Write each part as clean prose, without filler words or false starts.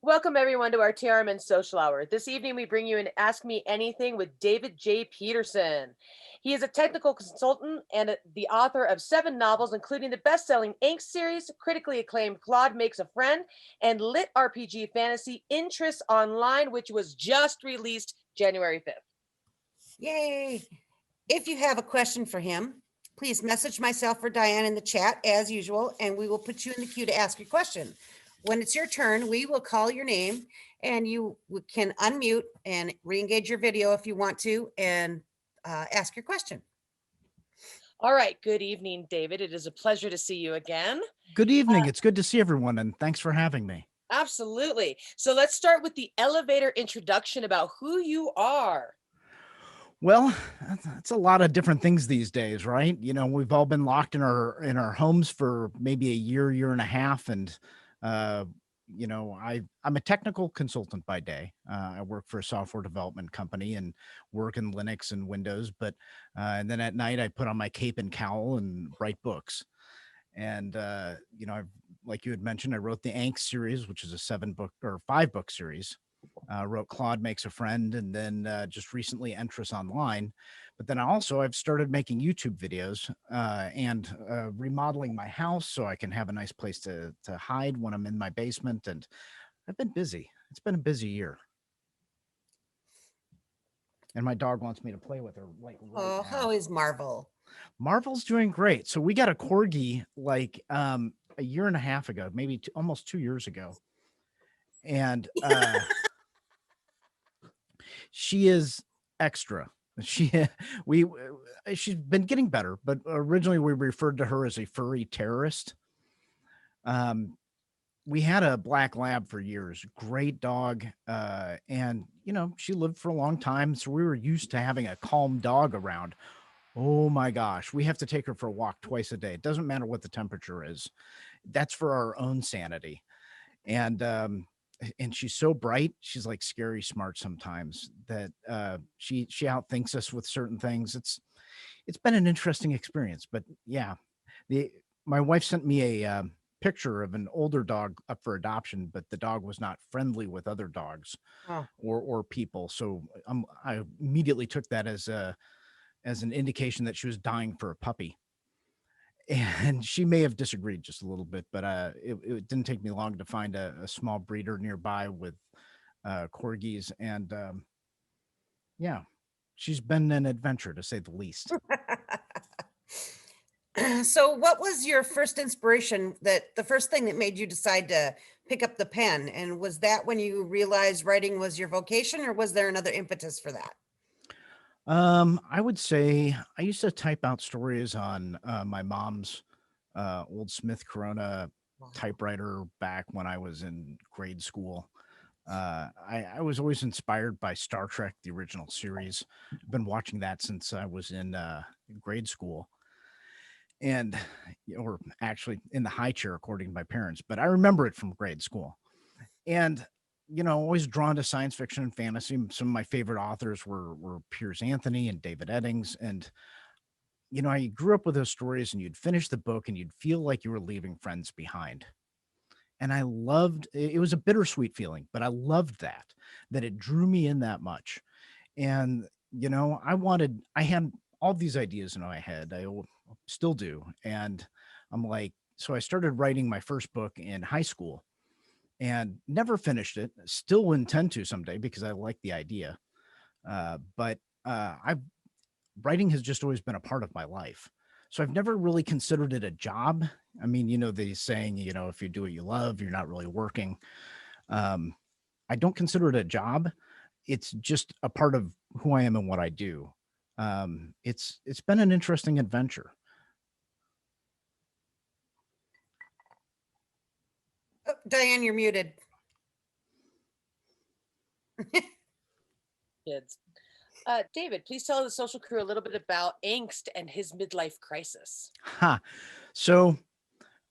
Welcome everyone to our TRMN Social Hour. This evening we bring you an Ask Me Anything with David J. Pedersen. He is a technical consultant and the author of 7 novels, including the best-selling Angst series, critically acclaimed Claude Makes a Friend, and LitRPG fantasy Interest Online, which was just released January 5th. Yay! If you have a question for him, please message myself or Diane in the chat as usual, and we will put you in the queue to ask your question. When it's your turn, we will call your name and you can unmute and re-engage your video if you want to and ask your question. All right. Good evening, David. It is a pleasure to see you again. Good evening. It's good to see everyone, and thanks for having me. Absolutely. So let's start with the elevator introduction about who you are. Well, it's a lot of different things these days, right? You know, we've all been locked in our homes for maybe a year and a half, and you know, I'm a technical consultant by day. I work for a software development company and work in Linux and Windows, but and then at night I put on my cape and cowl and write books. And you know, like you had mentioned, I wrote the Angst series, which is a 7-book or 5-book series. Wrote Claude Makes a Friend, and then just recently Interest Online. But then I've started making YouTube videos and remodeling my house so I can have a nice place to hide when I'm in my basement. And I've been busy. It's been a busy year. And my dog wants me to play with her. Like, right now. How is Marvel? Marvel's doing great. So we got a corgi like a year and a half ago, maybe almost 2 years ago. And she is extra. She's been getting better, but originally we referred to her as a furry terrorist. We had a black lab for years, great dog. And you know, she lived for a long time. So we were used to having a calm dog around. Oh my gosh, we have to take her for a walk twice a day. It doesn't matter what the temperature is. That's for our own sanity. And she's so bright. She's like scary smart sometimes that she outthinks us with certain things. It's been an interesting experience, but yeah, my wife sent me a picture of an older dog up for adoption, but the dog was not friendly with other dogs or people. So I immediately took that as an indication that she was dying for a puppy. And she may have disagreed just a little bit, but it didn't take me long to find a small breeder nearby with corgis. And yeah, she's been an adventure to say the least. So what was your first inspiration, the first thing that made you decide to pick up the pen? And was that when you realized writing was your vocation, or was there another impetus for that? I would say I used to type out stories on my mom's old Smith Corona typewriter back when I was in grade school. I was always inspired by Star Trek, the original series. I've been watching that since I was in grade school, and or actually in the high chair, according to my parents. But I remember it from grade school, and you know, always drawn to science fiction and fantasy. Some of my favorite authors were Piers Anthony and David Eddings. And, you know, I grew up with those stories, and you'd finish the book and you'd feel like you were leaving friends behind. And I loved it. Was a bittersweet feeling, but I loved that it drew me in that much. And, you know, I had all these ideas in my head. I still do. And I'm like, so I started writing my first book in high school and never finished it. Still intend to someday because I like the idea. But writing has just always been a part of my life. So I've never really considered it a job. I mean, you know, the saying, you know, if you do what you love, you're not really working. I don't consider it a job. It's just a part of who I am and what I do. It's been an interesting adventure. Oh, Diane, you're muted. Kids. David, please tell the social crew a little bit about Angst and his midlife crisis. So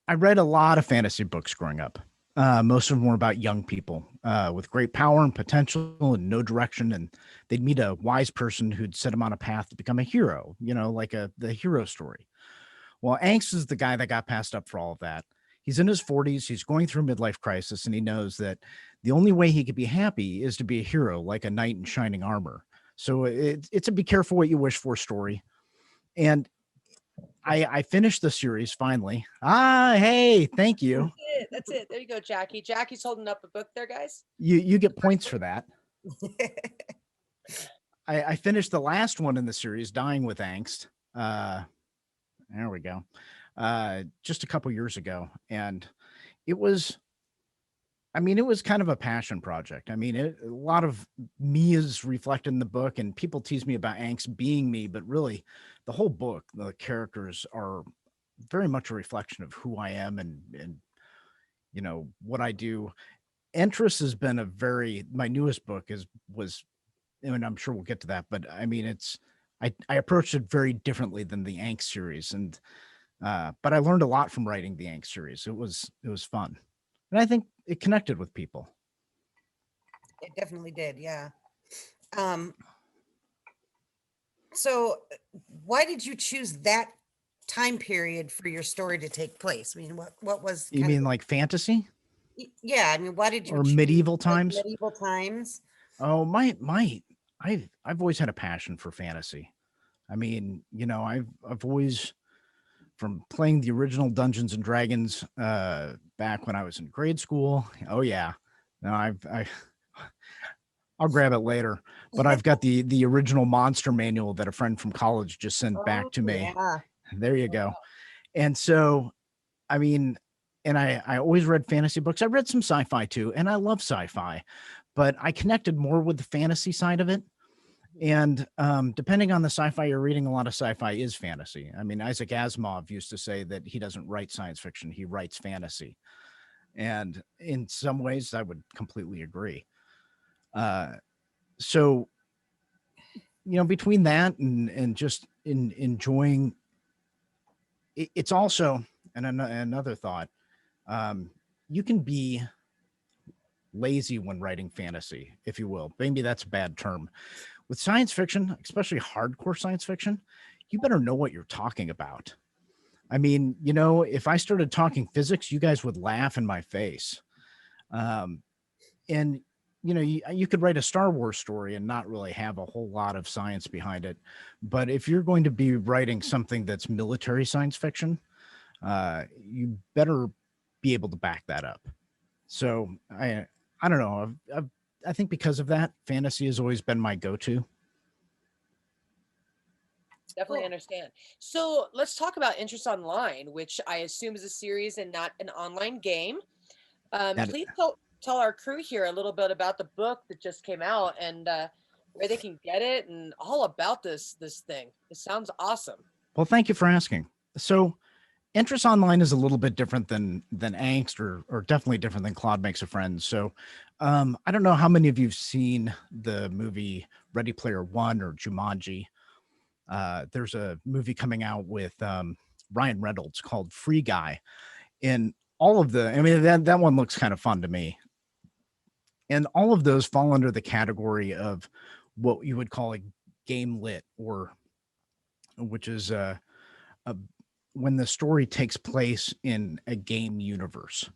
I read a lot of fantasy books growing up. Most of them were about young people with great power and potential and no direction. And they'd meet a wise person who'd set them on a path to become a hero, you know, like the hero story. Well, Angst is the guy that got passed up for all of that. He's in his 40s. He's going through midlife crisis, and he knows that the only way he could be happy is to be a hero, like a knight in shining armor. So it's a be careful what you wish for story. And I finished the series finally. Hey, thank you. That's it. There you go, Jackie. Jackie's holding up a book there, guys. You get points for that. I finished the last one in the series, Dying with Angst. There we go. Just a couple years ago. And it was kind of a passion project. I mean, a lot of me is reflected in the book, and people tease me about angst being me, but really the whole book, the characters are very much a reflection of who I am and what I do. Interest has been my newest book and I'm sure we'll get to that, but I mean, I approached it very differently than the Angst series. And, but I learned a lot from writing the Angst series. It was fun. And I think it connected with people. It definitely did. Yeah. So why did you choose that time period for your story to take place? I mean, what was You mean like fantasy? Yeah. I mean, why did you or choose, medieval like, times? medieval times. Oh, I've always had a passion for fantasy. I mean, I've always, from playing the original Dungeons and Dragons back when I was in grade school. Oh yeah, no, I'll grab it later. But I've got the original monster manual that a friend from college just sent back to me. Yeah. There you go. And so, I mean, and I always read fantasy books. I read some sci-fi too, and I love sci-fi, but I connected more with the fantasy side of it. And depending on the sci-fi you're reading, a lot of sci-fi is fantasy. I mean, Isaac Asimov used to say that he doesn't write science fiction, he writes fantasy. And in some ways, I would completely agree. So, between that and just enjoying, it's also, and another thought, you can be lazy when writing fantasy, if you will. Maybe that's a bad term. With science fiction, especially hardcore science fiction, you better know what you're talking about. I mean, if I started talking physics, you guys would laugh in my face. And, you could write a Star Wars story and not really have a whole lot of science behind it. But if you're going to be writing something that's military science fiction, you better be able to back that up. So I don't know. I think because of that, fantasy has always been my go-to. Definitely Cool. understand. So let's talk about Interest Online, which I assume is a series and not an online game. That- Please tell our crew here a little bit about the book that just came out and where they can get it and all about this thing. It sounds awesome. Well, thank you for asking. So Interest Online is a little bit different than Angst, or definitely different than Claude Makes a Friend. So I don't know how many of you've seen the movie Ready Player One or Jumanji. There's a movie coming out with Ryan Reynolds called Free Guy. And all of that one looks kind of fun to me. And all of those fall under the category of what you would call a game lit, which is when the story takes place in a game universe.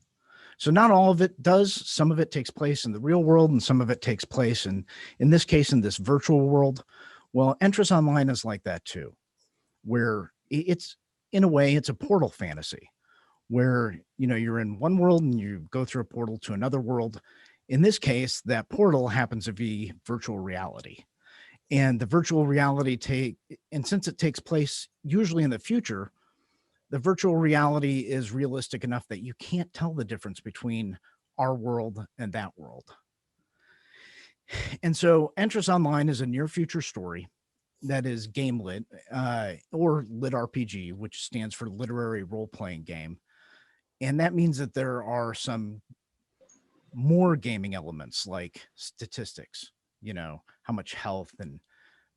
So not all of it does. Some of it takes place in the real world, and some of it takes place in this case, in this virtual world. Well, Interest Online is like that too, where it's, in a way, it's a portal fantasy where, you're in one world and you go through a portal to another world. In this case, that portal happens to be virtual reality. And the virtual reality and since it takes place usually in the future, the virtual reality is realistic enough that you can't tell the difference between our world and that world. And so Interest Online is a near future story that is game lit, or LitRPG, which stands for literary role-playing game. And that means that there are some more gaming elements like statistics, how much health and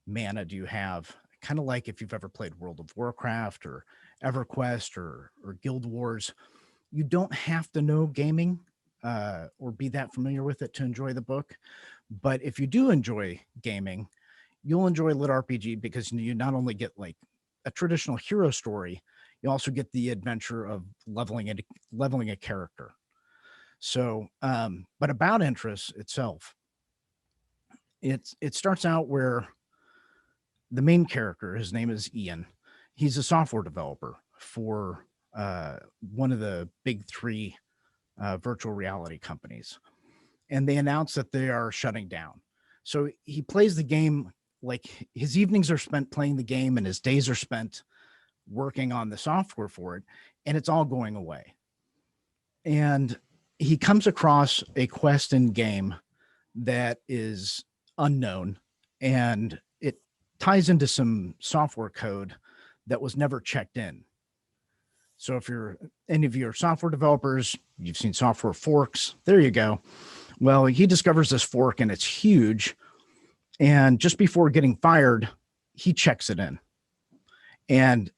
mana do you have? Kind of like if you've ever played World of Warcraft or EverQuest or Guild Wars. You don't have to know gaming or be that familiar with it to enjoy the book. But if you do enjoy gaming, you'll enjoy LitRPG because you not only get like a traditional hero story, You also get the adventure of leveling a character. So, but about Interest itself, it starts out where the main character, his name is Ian. He's a software developer for one of the big three virtual reality companies, and they announce that they are shutting down. So he plays the game, like his evenings are spent playing the game and his days are spent working on the software for it, and it's all going away. And he comes across a quest in game that is unknown, and it ties into some software code that was never checked in. So if you're any of your software developers, you've seen software forks, there you go. Well, he discovers this fork and it's huge. And just before getting fired, he checks it in. And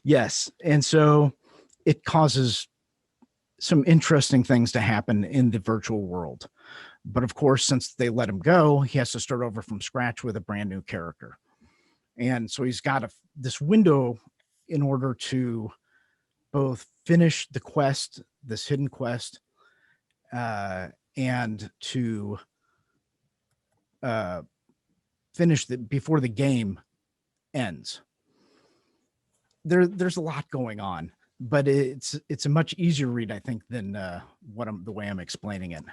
yes. And so it causes some interesting things to happen in the virtual world. But of course, since they let him go, he has to start over from scratch with a brand new character. And so he's got this window in order to both finish the quest, this hidden quest, and to finish before the game ends. There's a lot going on, but it's a much easier read, I think, than the way I'm explaining it.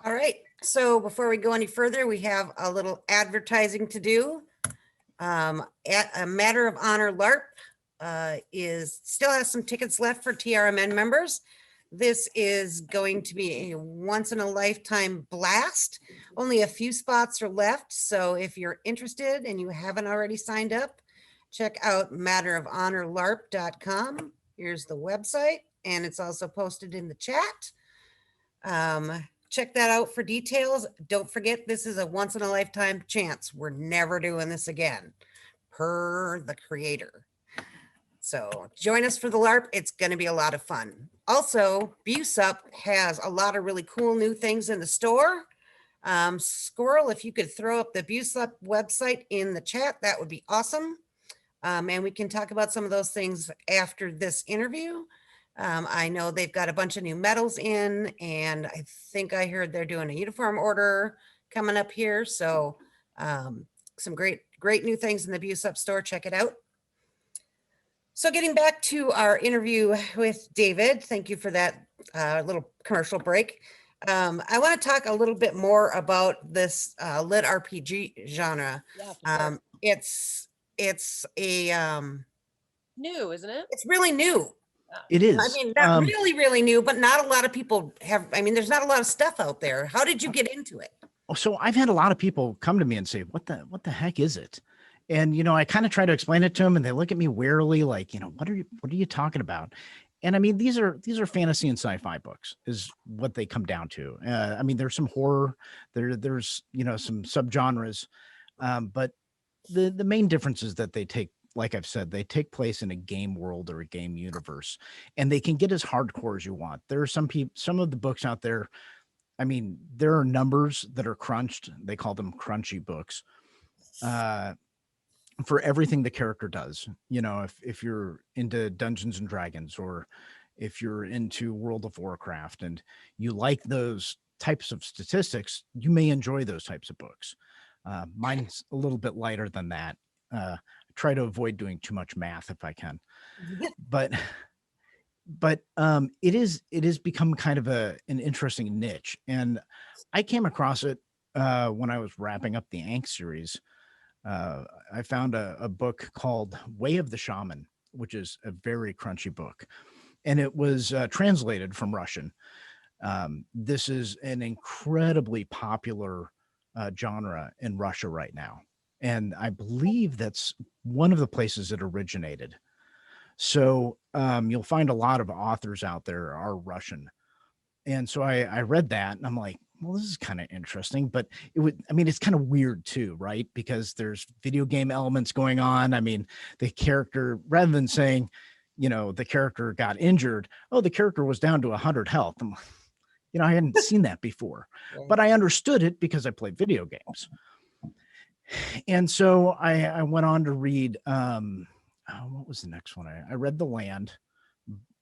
All right. So before we go any further, we have a little advertising to do. A Matter of Honor LARP still has some tickets left for TRMN members. This is going to be a once in a lifetime blast. Only a few spots are left. So if you're interested and you haven't already signed up, check out matterofhonorlarp.com. Here's the website, and it's also posted in the chat. Check that out for details. Don't forget, this is a once in a lifetime chance. We're never doing this again, per the creator. So join us for the LARP. It's going to be a lot of fun. Also, BuseUp has a lot of really cool new things in the store. Squirrel, if you could throw up the BuseUp website in the chat, that would be awesome. And we can talk about some of those things after this interview. I know they've got a bunch of new medals in, and I think I heard they're doing a uniform order coming up here. So some great new things in the BuseUp store. Check it out. So getting back to our interview with David, thank you for that little commercial break. I want to talk a little bit more about this LitRPG genre. Yeah, It's a new, isn't it? It's really new. It is. I mean, not really new, but not a lot of people have. I mean, there's not a lot of stuff out there. How did you get into it? So I've had a lot of people come to me and say, what the heck is it? And, I kind of try to explain it to them, and they look at me warily, like, what are you talking about? And I mean, these are fantasy and sci-fi books is what they come down to. I mean, there's some horror, there's, some subgenres. But the main difference is that they take, like I've said, they take place in a game world or a game universe, and they can get as hardcore as you want. There are some of the books out there. I mean, there are numbers that are crunched. They call them crunchy books. For everything the character does, if you're into Dungeons and Dragons, or if you're into World of Warcraft and you like those types of statistics, you may enjoy those types of books. Mine's a little bit lighter than that. Try to avoid doing too much math if I can, but it is become kind of an interesting niche. And I came across it when I was wrapping up the Angst series. I found a book called Way of the Shaman, which is a very crunchy book, and it was translated from Russian. This is an incredibly popular genre in Russia right now, and I believe that's one of the places it originated. So you'll find a lot of authors out there are Russian, and so I read that, and I'm like, well, this is kind of interesting, but it's kind of weird too, right? Because there's video game elements going on. I mean, the character, rather than saying, the character got injured, oh, the character was down to 100 health. I hadn't seen that before, but I understood it because I played video games. And so I went on to read, what was the next one? I read The Land,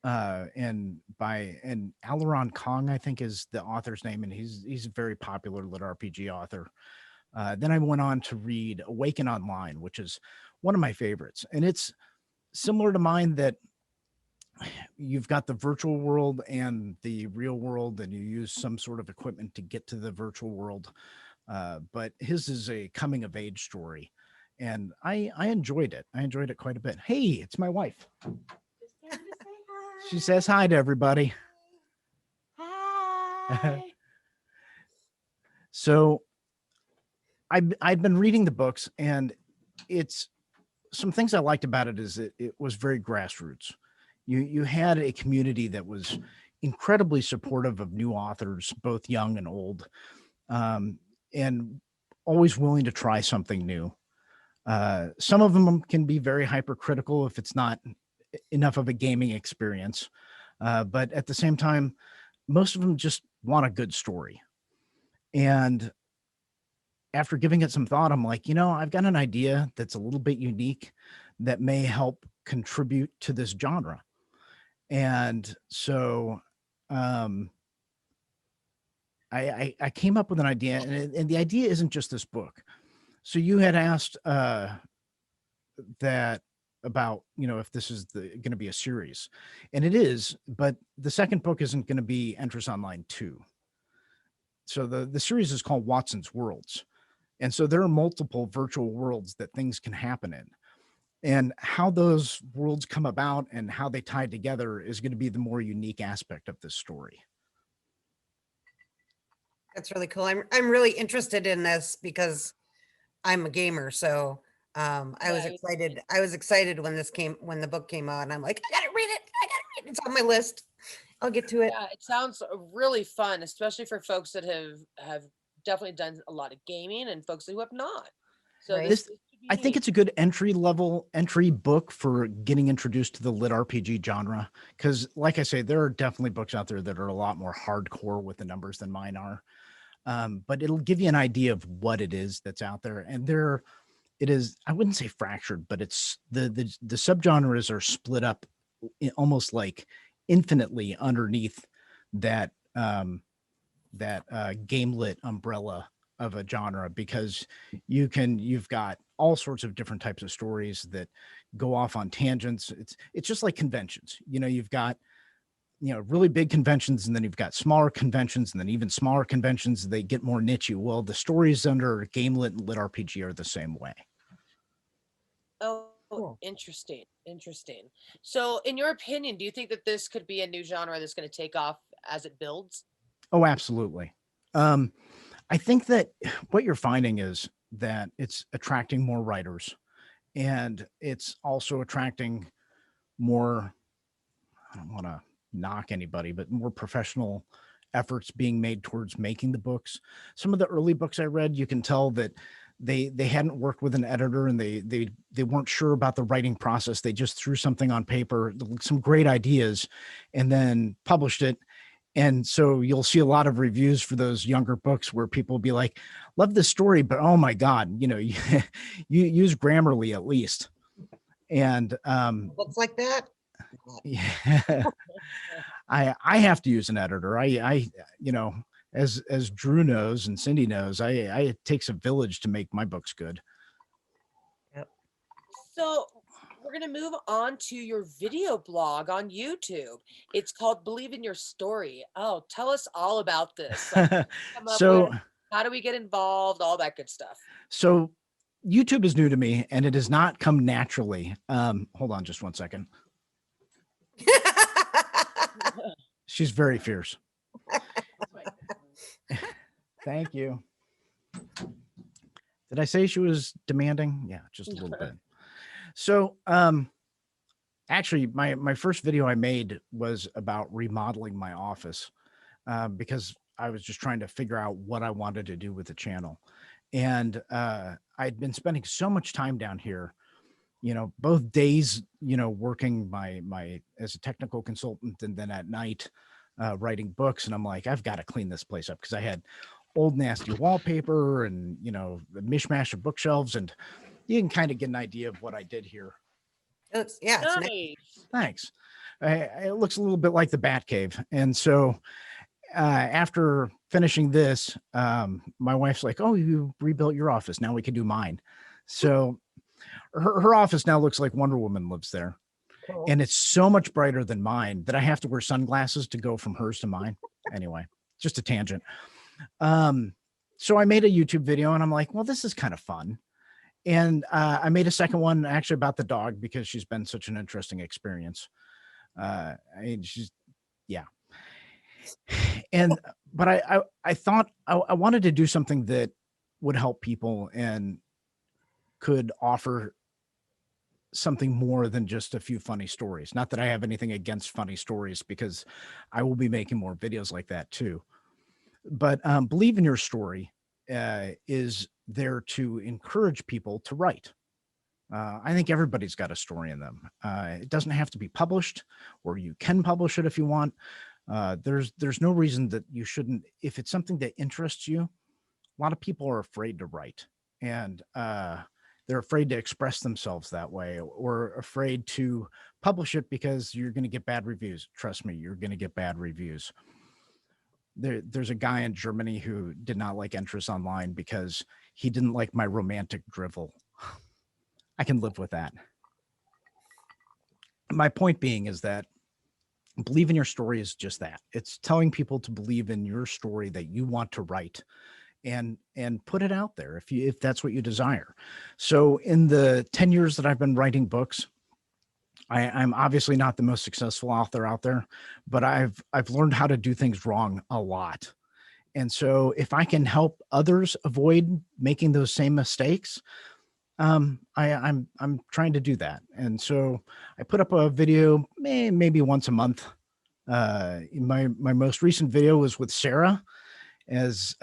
and Alaron Kong, I think is the author's name. And he's a very popular LitRPG author. Then I went on to read Awaken Online, which is one of my favorites. And it's similar to mine, that you've got the virtual world and the real world, and you use some sort of equipment to get to the virtual world. But his is a coming of age story. And I enjoyed it. I enjoyed it quite a bit. Hey, it's my wife. She says hi to everybody. Hi. So I've been reading the books, and it's some things I liked about it is it was very grassroots. You had a community that was incredibly supportive of new authors, both young and old, and always willing to try something new. Some of them can be very hypercritical if it's not enough of a gaming experience. But at the same time, most of them just want a good story. And after giving it some thought, I'm like, I've got an idea that's a little bit unique that may help contribute to this genre. And so I came up with an idea, and the idea isn't just this book. So you had asked that about, if this is going to be a series, and it is, but the second book isn't going to be Entrance Online 2. So the series is called Watson's Worlds. And so there are multiple virtual worlds that things can happen in. And how those worlds come about and how they tie together is going to be the more unique aspect of this story. That's really cool. I'm really interested in this because I'm a gamer. So I was excited. I was excited when the book came out, and I'm like, I gotta read it. It's on my list. I'll get to it. Yeah, it sounds really fun, especially for folks that have definitely done a lot of gaming and folks who have not. So Right. this I think it's a good entry book for getting introduced to the lit RPG genre. Because like I say, there are definitely books out there that are a lot more hardcore with the numbers than mine are. But it'll give you an idea of what it is that's out there. And it is, I wouldn't say fractured, but it's the subgenres are split up almost like infinitely underneath that game lit umbrella of a genre, because you've got all sorts of different types of stories that go off on tangents. It's just like conventions. You've got really big conventions, and then you've got smaller conventions, and then even smaller conventions, they get more niche. Well, the stories under game lit and lit RPG are the same way. Oh, Cool. interesting. So in your opinion, do you think that this could be a new genre that's going to take off as it builds? Oh, absolutely. I think that what you're finding is that it's attracting more writers, and it's also attracting more, I don't want to knock anybody, but more professional efforts being made towards making the books. Some of the early books I read, you can tell that they hadn't worked with an editor, and they weren't sure about the writing process. They just threw something on paper, some great ideas, and then published it. And so you'll see a lot of reviews for those younger books where people will be like, love this story, but oh my God, you use Grammarly at least. And Looks like that. yeah, I have to use an editor. I as Drew knows and Cindy knows, it takes a village to make my books good. Yep. So we're going to move on to your video blog on YouTube. It's called Believe in Your Story. Oh, tell us all about this. So how do we get involved? All that good stuff. So YouTube is new to me, and it has not come naturally. Hold on just one second. She's very fierce. Thank you. Did I say she was demanding? Yeah, just a little bit. So, actually, my first video I made was about remodeling my office, because I was just trying to figure out what I wanted to do with the channel. And I'd been spending so much time down here, both days, working my as a technical consultant, and then at night writing books. And I'm like, I've got to clean this place up, because I had old nasty wallpaper and, the mishmash of bookshelves, and you can kind of get an idea of what I did here. It's nice. Nice. Thanks. It looks a little bit like the Batcave. And so after finishing this, my wife's like, oh, you rebuilt your office. Now we can do mine. So her office now looks like Wonder Woman lives there. Cool. And it's so much brighter than mine that I have to wear sunglasses to go from hers to mine. Anyway, just a tangent. So I made a YouTube video and I'm like, well, this is kind of fun. And I made a second one actually about the dog because she's been such an interesting experience. But I thought I wanted to do something that would help people and could offer something more than just a few funny stories. Not that I have anything against funny stories, because I will be making more videos like that too. But Believe in Your Story is there to encourage people to write. I think everybody's got a story in them. It doesn't have to be published, or you can publish it if you want. There's no reason that you shouldn't. If it's something that interests you, a lot of people are afraid to write, and they're afraid to express themselves that way, or afraid to publish it because you're going to get bad reviews. Trust me, you're going to get bad reviews. There's a guy in Germany who did not like Entrance Online because he didn't like my romantic drivel. I can live with that. My point being is that Believe in Your Story is just that. It's telling people to believe in your story that you want to write, and put it out there if that's what you desire. So in the 10 years that I've been writing books, I'm obviously not the most successful author out there, but I've learned how to do things wrong a lot. And so if I can help others avoid making those same mistakes, I'm trying to do that. And so I put up a video maybe once a month. My most recent video was with Sarah, as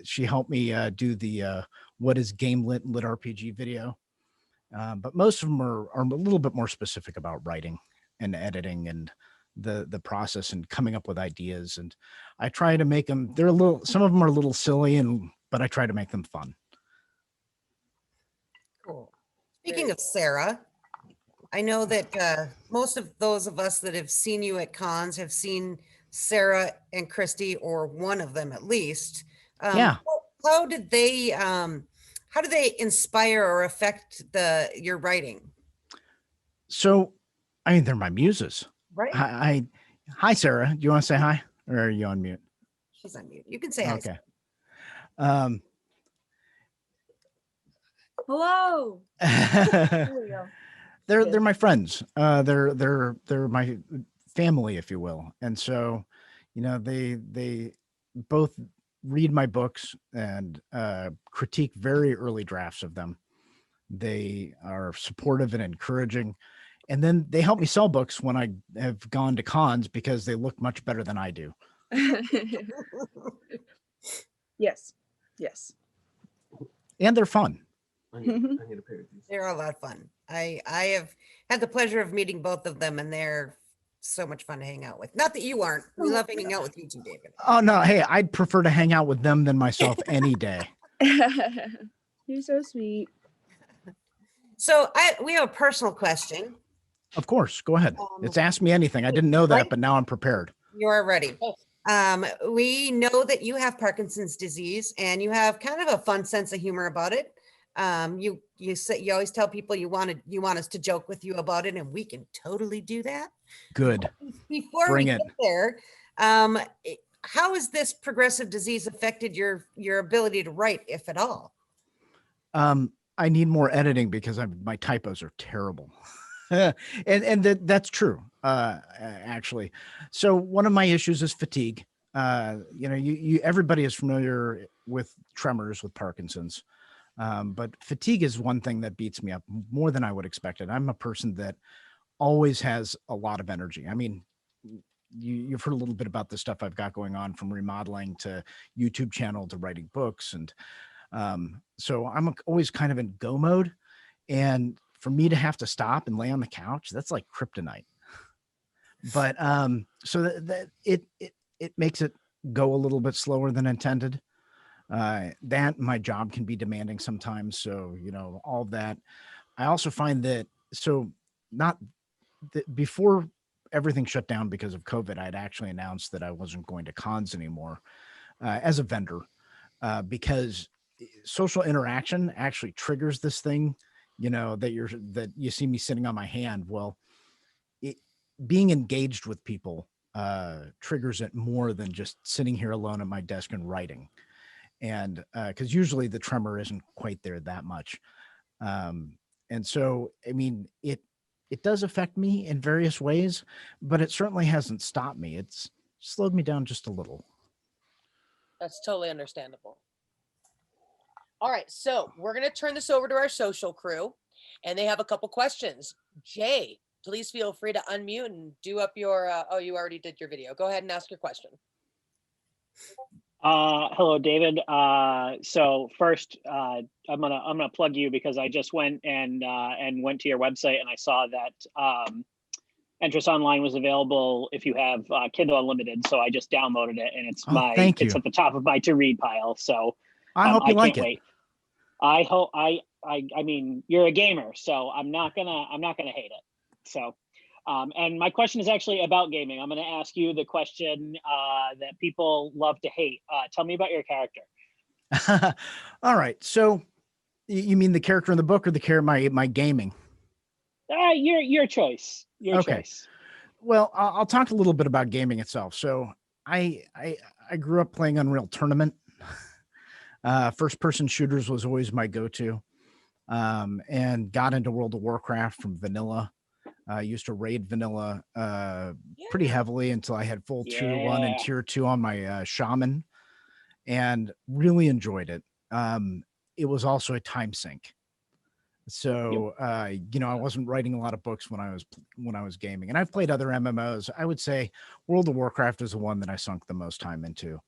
she helped me do the what is game lit RPG video. But most of them are a little bit more specific about writing and editing and the process and coming up with ideas. And I try to make them, some of them are a little silly, but I try to make them fun. Cool. Speaking of Sarah, I know that most of those of us that have seen you at cons have seen Sarah and Christy, or one of them at least. Yeah. How did they inspire or affect your writing? So, I mean, they're my muses. Right. Hi, Sarah. Do you want to say hi, or are you on mute? She's on mute. You can say hi. Okay. Hello. There we go. They're my friends. They're my family, if you will. And so, they both read my books and critique very early drafts of them. They are supportive and encouraging. And then they help me sell books when I have gone to cons because they look much better than I do. Yes. And they're fun. I need a pair of these. They're a lot of fun. I have had the pleasure of meeting both of them, and they're so much fun to hang out with. Not that you aren't. We love hanging out with you too, David. Oh, no. Hey, I'd prefer to hang out with them than myself any day. You're so sweet. So we have a personal question. Of course. Go ahead. It's Ask Me Anything. I didn't know that, but now I'm prepared. You are ready. We know that you have Parkinson's disease, and you have kind of a fun sense of humor about it. You always tell people you want us to joke with you about it, and we can totally do that. Good. Before Bring we it. get there, how has this progressive disease affected your ability to write, if at all? I need more editing because my typos are terrible. and that's true, actually. So one of my issues is fatigue. Everybody is familiar with tremors with Parkinson's. But fatigue is one thing that beats me up more than I would expect it. I'm a person that always has a lot of energy. I mean, you've heard a little bit about the stuff I've got going on, from remodeling to YouTube channel to writing books. And so I'm always kind of in go mode. And for me to have to stop and lay on the couch, that's like kryptonite. But so that it makes it go a little bit slower than intended. That my job can be demanding sometimes. So, all of that. I also find that, not before everything shut down because of COVID, I'd actually announced that I wasn't going to cons anymore as a vendor because social interaction actually triggers this thing, that you see me sitting on my hand. Well, being engaged with people triggers it more than just sitting here alone at my desk and writing. And because usually the tremor isn't quite there that much. And so, I mean, it does affect me in various ways, but it certainly hasn't stopped me. It's slowed me down just a little. That's totally understandable. All right, so we're going to turn this over to our social crew, and they have a couple questions. Jay, please feel free to unmute and do up your, oh, you already did your video. Go ahead and ask your question. Hello, David. So first, I'm gonna plug you because I just went and went to your website and I saw that Entrance Online was available if you have Kindle Unlimited. So I just downloaded it and it's thank you. it's at the top of my to read pile. So I hope you like it. Wait. I hope I mean, you're a gamer, so I'm not gonna hate it. So. And my question is actually about gaming. I'm going to ask you the question that people love to hate. Tell me about your character. All right. So you mean the character in the book or the character my gaming? Your choice. Your choice. Well, I'll talk a little bit about gaming itself. So I grew up playing Unreal Tournament. First person shooters was always my go-to. And got into World of Warcraft from vanilla. I used to raid vanilla pretty heavily until I had full tier 1 and tier 2 on my shaman, and really enjoyed it. It was also a time sink. So, I wasn't writing a lot of books when I was gaming, and I've played other MMOs. I would say World of Warcraft is the one that I sunk the most time into.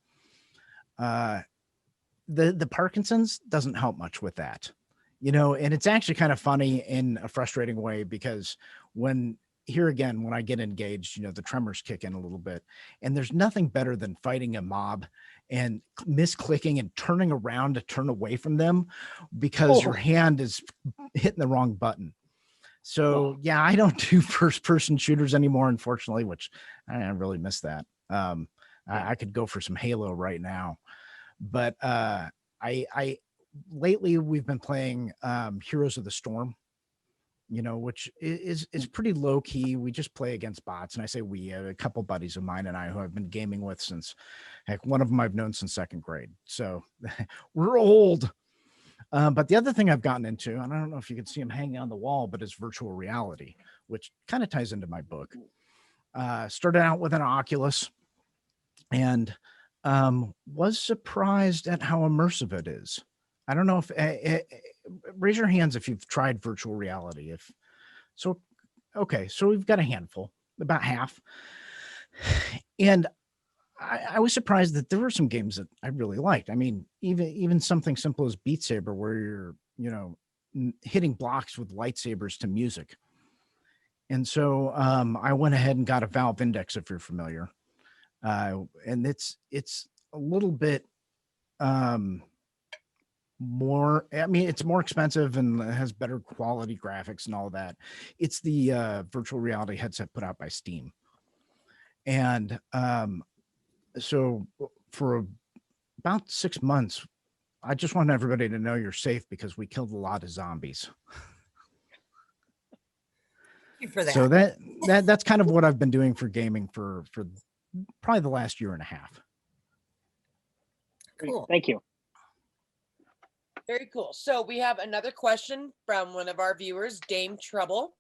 The Parkinsons doesn't help much with that. And it's actually kind of funny in a frustrating way because when I get engaged, the tremors kick in a little bit, and there's nothing better than fighting a mob and misclicking and turning around to turn away from them because your hand is hitting the wrong button. So yeah, I don't do first person shooters anymore, unfortunately, which I really miss that. I could go for some Halo right now, but lately we've been playing Heroes of the Storm, which is pretty low key. We just play against bots, and I say we, a couple buddies of mine and I who I've been gaming with since, heck, one of them I've known since second grade. So we're old. But the other thing I've gotten into, and I don't know if you can see him hanging on the wall, but it's virtual reality, which kind of ties into my book. Started out with an Oculus and was surprised at how immersive it is. I don't know if raise your hands if you've tried virtual reality. So we've got a handful, about half. And I was surprised that there were some games that I really liked. I mean, even something simple as Beat Saber, where you're, hitting blocks with lightsabers to music. And so I went ahead and got a Valve Index, if you're familiar. And it's a little bit more, it's more expensive and has better quality graphics and all that. It's the virtual reality headset put out by Steam. And so for about 6 months, I just want everybody to know you're safe because we killed a lot of zombies. Thank you for that. So that's kind of what I've been doing for gaming for probably the last year and a half. Cool. Thank you. Very cool. So we have another question from one of our viewers, Dame Trouble.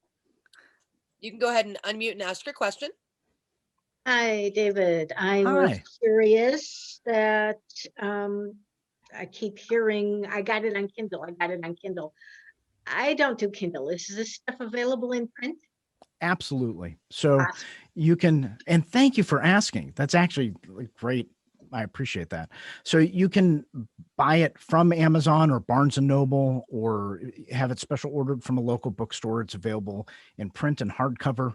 You can go ahead and unmute and ask your question. Hi, David. I Hi. was curious that I keep hearing, I got it on Kindle. I don't do Kindle. Is this stuff available in print? Absolutely. So Awesome. you can, and thank you for asking. That's actually great. I appreciate that. So you can buy it from Amazon or Barnes and Noble, or have it special ordered from a local bookstore. It's available in print and hardcover.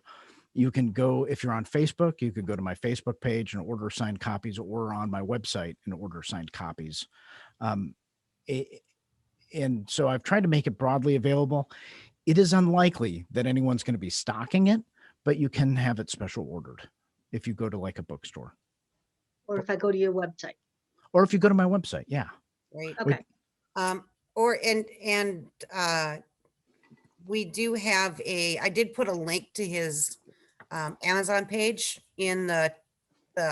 You can go, if you're on Facebook, you could go to my Facebook page and order signed copies, or on my website and order signed copies. And so I've tried to make it broadly available. It is unlikely that anyone's going to be stocking it, but you can have it special ordered if you go to like a bookstore, Or if I go to your website. or if you go to my website. Yeah. Right. Okay. We do have I did put a link to his Amazon page in the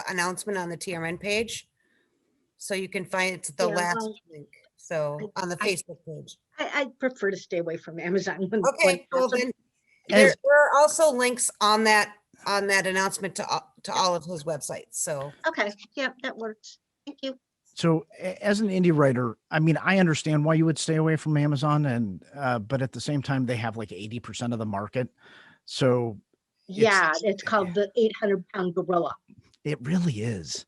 announcement on the TRN page. So you can find it's the Yeah, last well, link. So on the Facebook page. I prefer to stay away from Amazon. Okay, well then there are also links on that announcement to all of his websites. So Okay, yeah, that works. Thank you. So as an indie writer, I mean, I understand why you would stay away from Amazon, and but at the same time, they have like 80% of the market. So Yeah, it's called the 800-pound gorilla. it really is.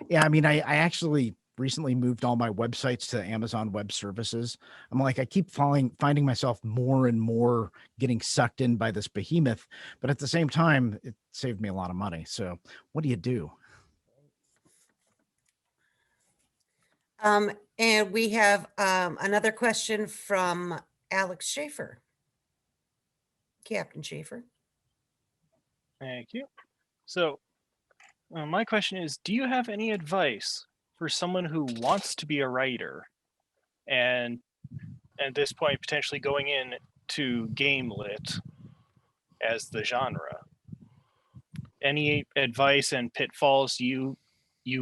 Yeah, I mean, I actually recently moved all my websites to Amazon Web Services. I'm like, I keep finding myself more and more getting sucked in by this behemoth, but at the same time, it saved me a lot of money. So what do you do? and we have another question from Alex Schaefer. Captain Schaefer. Thank you. So my question is, do you have any advice for someone who wants to be a writer and at this point potentially going in to game lit as the genre? Any advice and pitfalls you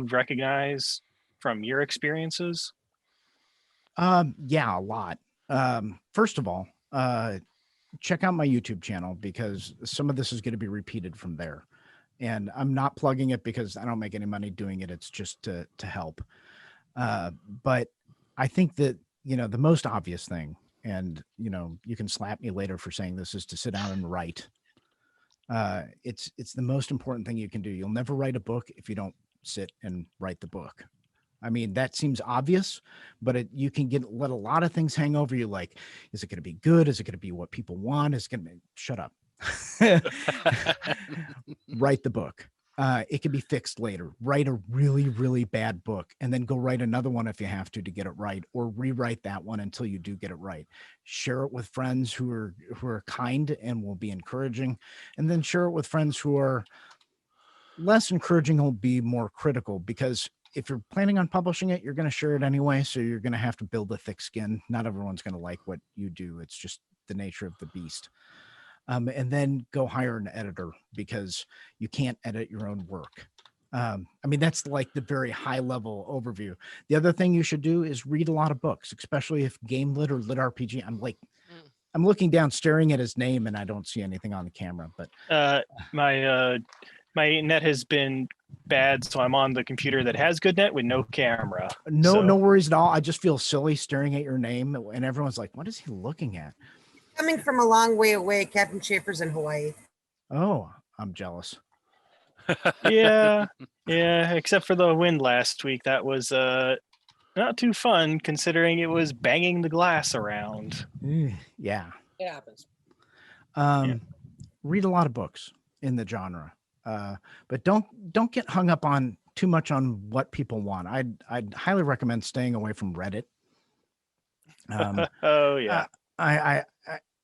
recognize from your experiences? Yeah, a lot. First of all, check out my YouTube channel, because some of this is going to be repeated from there. And I'm not plugging it because I don't make any money doing it. It's just to help. But I think that, the most obvious thing, and, you can slap me later for saying this, is to sit down and write. It's the most important thing you can do. You'll never write a book if you don't sit and write the book. I mean, that seems obvious, but you can let a lot of things hang over you. Like, is it going to be good? Is it going to be what people want? Is it going to shut up? Write the book. It can be fixed later. Write a really, really bad book, and then go write another one if you have to get it right, or rewrite that one until you do get it right. Share it with friends who are kind and will be encouraging, and then share it with friends who are less encouraging, will be more critical, because if you're planning on publishing it, you're going to share it anyway. So you're going to have to build a thick skin. Not everyone's going to like what you do. It's just the nature of the beast. And then go hire an editor, because you can't edit your own work. I mean, that's like the very high level overview. The other thing you should do is read a lot of books, especially if game lit or LitRPG. I'm looking down, staring at his name, and I don't see anything on the camera, but my net has been bad, so I'm on the computer that has good net with no camera. No worries at all. I just feel silly staring at your name, and everyone's like, what is he looking at? Coming from a long way away, Captain Schaefer's in Hawaii. Oh, I'm jealous. Yeah, except for the wind last week. That was not too fun, considering it was banging the glass around. Yeah. It happens. Read a lot of books in the genre. But don't get hung up on too much on what people want. I'd highly recommend staying away from Reddit. Oh yeah.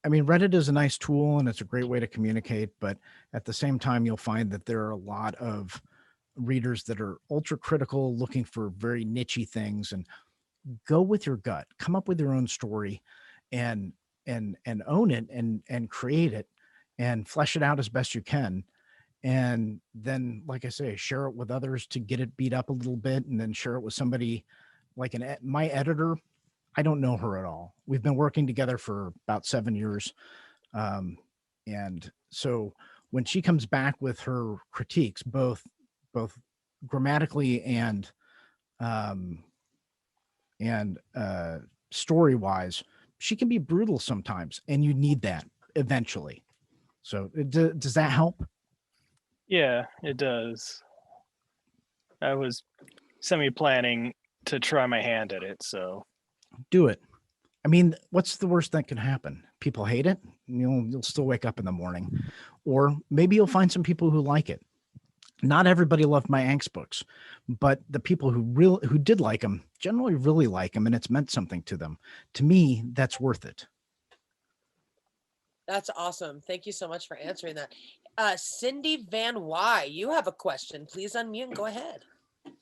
I mean, Reddit is a nice tool and it's a great way to communicate, but at the same time, you'll find that there are a lot of readers that are ultra critical, looking for very nichey things. And go with your gut, come up with your own story, and own it, and create it, and flesh it out as best you can. And then, like I say, share it with others to get it beat up a little bit, and then share it with somebody like my editor. I don't know her at all. We've been working together for about 7 years. And so when she comes back with her critiques, both grammatically and story-wise, she can be brutal sometimes, and you need that eventually. So does that help? Yeah, it does. I was semi-planning to try my hand at it, so. Do it. I mean, what's the worst that can happen? people hate it, you'll still wake up in the morning. Or maybe you'll find some people who like it. Not everybody loved my Angst books, but the people who did like them generally really like them, and it's meant something to them. To me, that's worth it. That's awesome. Thank you so much for answering that. Cindy Van Y, you have a question. Please unmute and go ahead. Did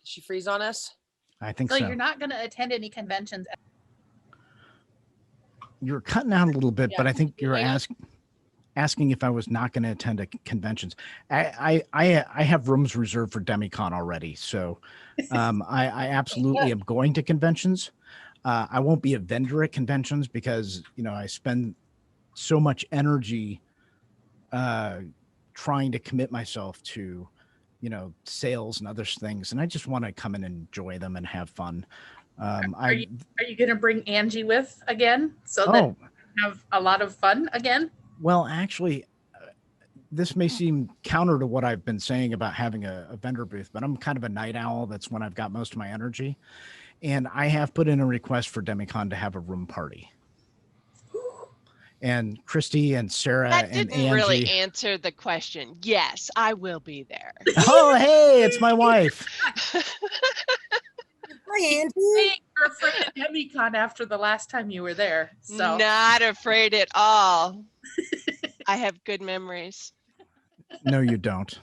she freeze on us? I think So so. you're not going to attend any conventions. You're cutting out a little bit, but Yeah. I think you're asking if I was not going to attend conventions. I have rooms reserved for DemiCon already, so I absolutely am going to conventions. I won't be a vendor at conventions because I spend so much energy trying to commit myself to sales and other things, and I just want to come and enjoy them and have fun. Are you going to bring Angie with again so that you have a lot of fun again? Well, actually, this may seem counter to what I've been saying about having a vendor booth, but I'm kind of a night owl. That's when I've got most of my energy. And I have put in a request for DemiCon to have a room party. And Christy and Sarah That and didn't Angie. really answer the question. Yes, I will be there. Oh, hey, it's my wife. Hi, Angie. You're afraid of DemiCon after the last time you were there. So Not afraid at all. I have good memories. No, you don't.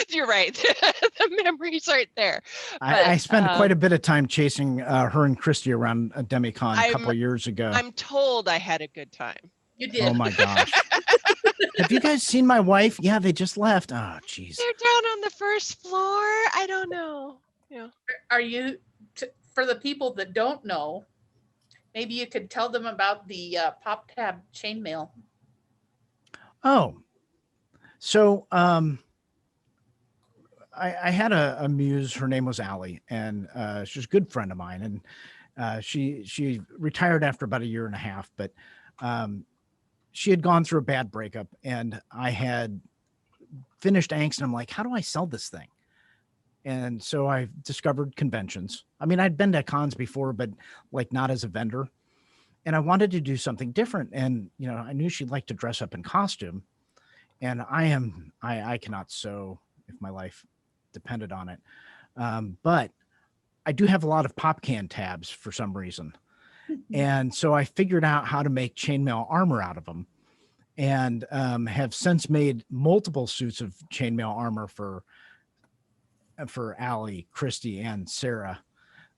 You're right. The memories aren't there. I spent quite a bit of time chasing her and Christy around a DemiCon a couple of years ago. I'm told I had a good time. you did. Oh my gosh. Have you guys seen my wife? Yeah, they just left. Oh, geez. They're down on the first floor. I don't know. Yeah. Are you, for the people that don't know, maybe you could tell them about the Pop Tab chainmail. Oh, so I had a muse. Her name was Allie, and she was a good friend of mine. And she retired after about 1.5 years, but she had gone through a bad breakup, and I had finished Angst, and I'm like, how do I sell this thing? And so I discovered conventions. I mean, I'd been to cons before, but like not as a vendor. And I wanted to do something different. And, I knew she'd like to dress up in costume. And I cannot sew if my life depended on it. But I do have a lot of pop can tabs for some reason. And so I figured out how to make chainmail armor out of them, and have since made multiple suits of chainmail armor for Allie, Christy, and Sarah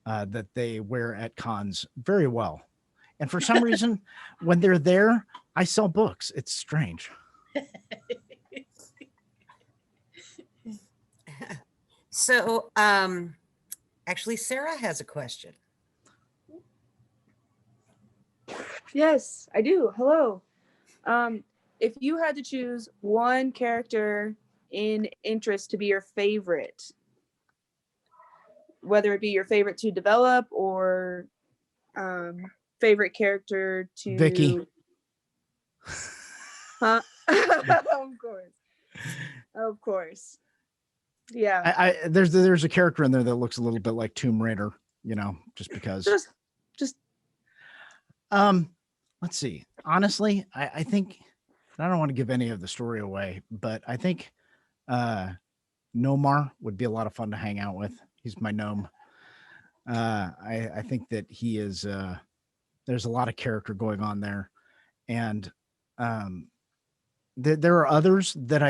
that they wear at cons very well. And for some reason, when they're there, I sell books. It's strange. So, actually, Sarah has a question. Yes, I do. Hello. If you had to choose one character in interest to be your favorite, whether it be your favorite to develop or favorite character to Vicky. Huh? Of course. Yeah. There's a character in there that looks a little bit like Tomb Raider, just because. Just let's see. Honestly, I think I don't want to give any of the story away, but I think Nomar would be a lot of fun to hang out with. He's my gnome. I think that he is there's a lot of character going on there, and there are others that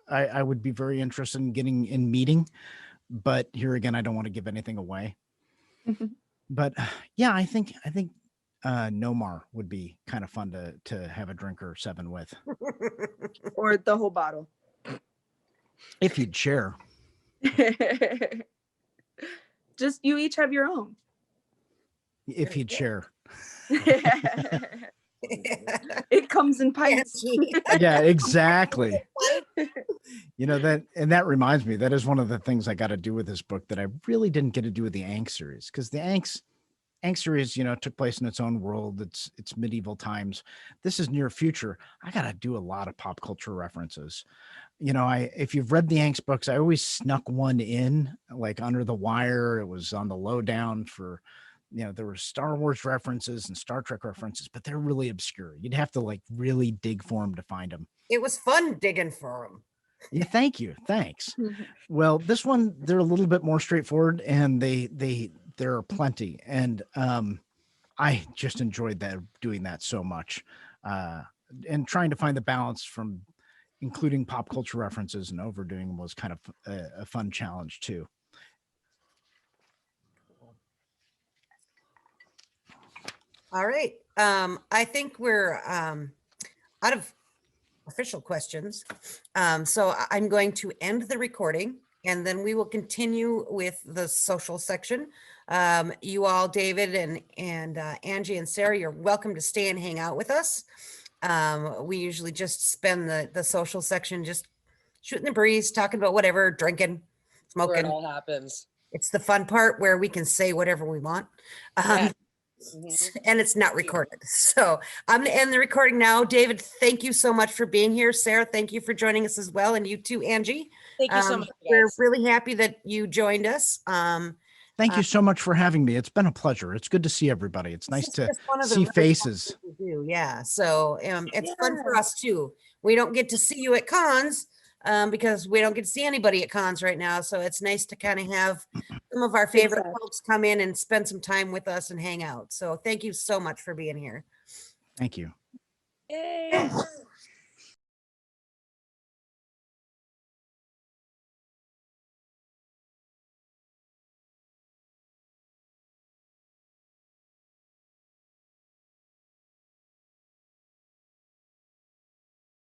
I would be very interested in getting in meeting, but here again, I don't want to give anything away. But yeah, I think Nomar would be kind of fun to have a drink or 7 with, or the whole bottle. if you'd share. Just you each have your own. If he'd share. It comes in pints. Yeah, exactly. That reminds me, that is one of the things I got to do with this book that I really didn't get to do with the Angst series, because the Angst Angst series, took place in its own world. It's medieval times. This is near future. I got to do a lot of pop culture references. If you've read the Angst books, I always snuck one in, like under the wire. It was on the lowdown for, there were Star Wars references and Star Trek references, but they're really obscure. You'd have to like really dig for them to find them. It was fun digging for them. Yeah, thank you. Thanks. Well, this one, they're a little bit more straightforward, and there are plenty. And I just enjoyed doing that so much. And trying to find the balance from including pop culture references and overdoing them was kind of a fun challenge too. All right. I think we're out of official questions. So I'm going to end the recording, and then we will continue with the social section. You all, David and Angie and Sarah, you're welcome to stay and hang out with us. We usually just spend the social section just shooting the breeze, talking about whatever, drinking, Where it smoking. all happens. It's the fun part where we can say whatever we want. Yeah. And it's not recorded. So I'm going to end the recording now. David, thank you so much for being here. Sarah, thank you for joining us as well. And you too, Angie. Thank you so much, We're guys. really happy that you joined us. Thank you so much for having me. It's been a pleasure. It's good to see everybody. It's nice to see faces. Yeah. So it's fun for us too. We don't get to see you at cons because we don't get to see anybody at cons right now. So it's nice to kind of have some of our favorite folks come in and spend some time with us and hang out. So thank you so much for being here. Thank you. Yay.